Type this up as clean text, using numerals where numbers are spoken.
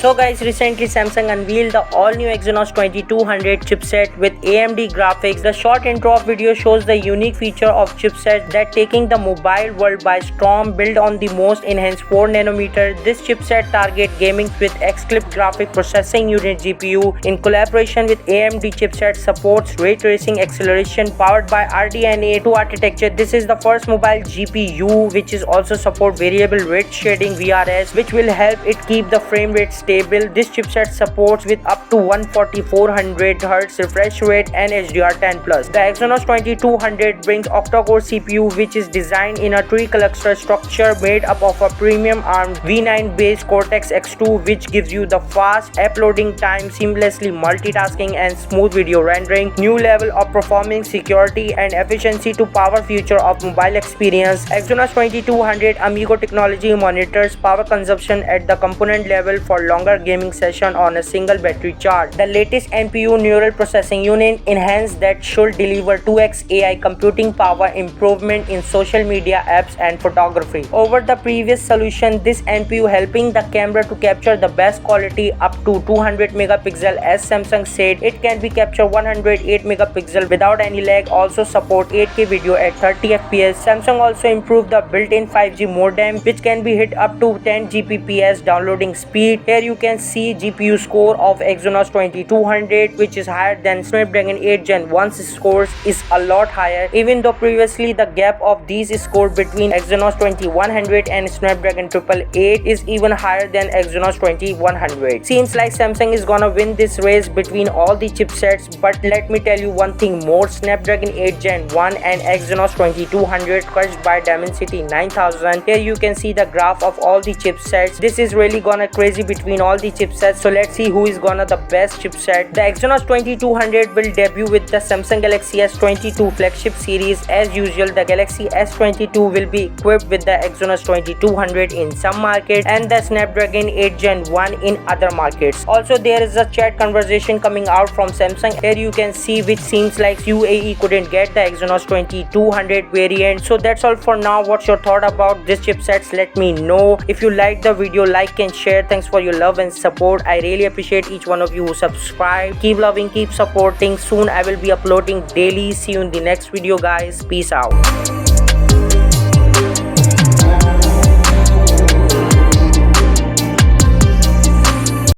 So guys, recently Samsung unveiled the all-new Exynos 2200 chipset with AMD graphics. The short intro of video shows the unique feature of chipset that taking the mobile world by storm. Built on the most enhanced 4nm, this chipset target gaming with Xclipes graphic processing unit GPU in collaboration with AMD chipset supports ray tracing acceleration powered by RDNA 2 architecture. This is the first mobile GPU which is also support variable rate shading VRS, which will help it keep the frame rate stable. This chipset supports with up to 144Hz refresh rate and HDR10+. The Exynos 2200 brings octa-core CPU which is designed in a tree cluster structure made up of a premium Arm V9 based Cortex-X2, which gives you the fast uploading time, seamlessly multitasking and smooth video rendering. New level of performance, security and efficiency to power future of mobile experience. Exynos 2200 Amigo technology monitors power consumption at the component level for longer gaming session on a single battery charge. The latest NPU neural processing unit enhanced that should deliver 2x AI computing power improvement in social media apps and photography over the previous solution. This NPU helping the camera to capture the best quality up to 200 megapixel. As Samsung said, it can be captured 108 megapixel without any lag. Also support 8K video at 30 fps. Samsung also improved the built-in 5G modem which can be hit up to 10 Gbps downloading speed. Here you can see GPU score of Exynos 2200 which is higher than Snapdragon 8 Gen 1's scores is a lot higher, even though previously the gap of these scores between Exynos 2100 and Snapdragon 888 is even higher than Exynos 2100. Seems like Samsung is gonna win this race between all the chipsets, but let me tell you one thing more, Snapdragon 8 Gen 1 and Exynos 2200 crushed by Dimensity 9000. Here you can see the graph of all the chipsets. This is really gonna crazy between all the chipsets, so let's see who is gonna the best chipset. The Exynos 2200 will debut with the Samsung Galaxy S22 flagship series. As usual, the Galaxy S22 will be equipped with the Exynos 2200 in some markets and the Snapdragon 8 Gen 1 in other markets. Also, there is a chat conversation coming out from Samsung. Here you can see which seems like UAE couldn't get the Exynos 2200 variant. So that's all for now. What's your thought about this chipsets? Let me know. If you like the video, like and share. Thanks for your love and support. I really appreciate each one of you who subscribe. Keep loving, keep supporting. Soon I will be uploading daily. See you in the next video guys. Peace out.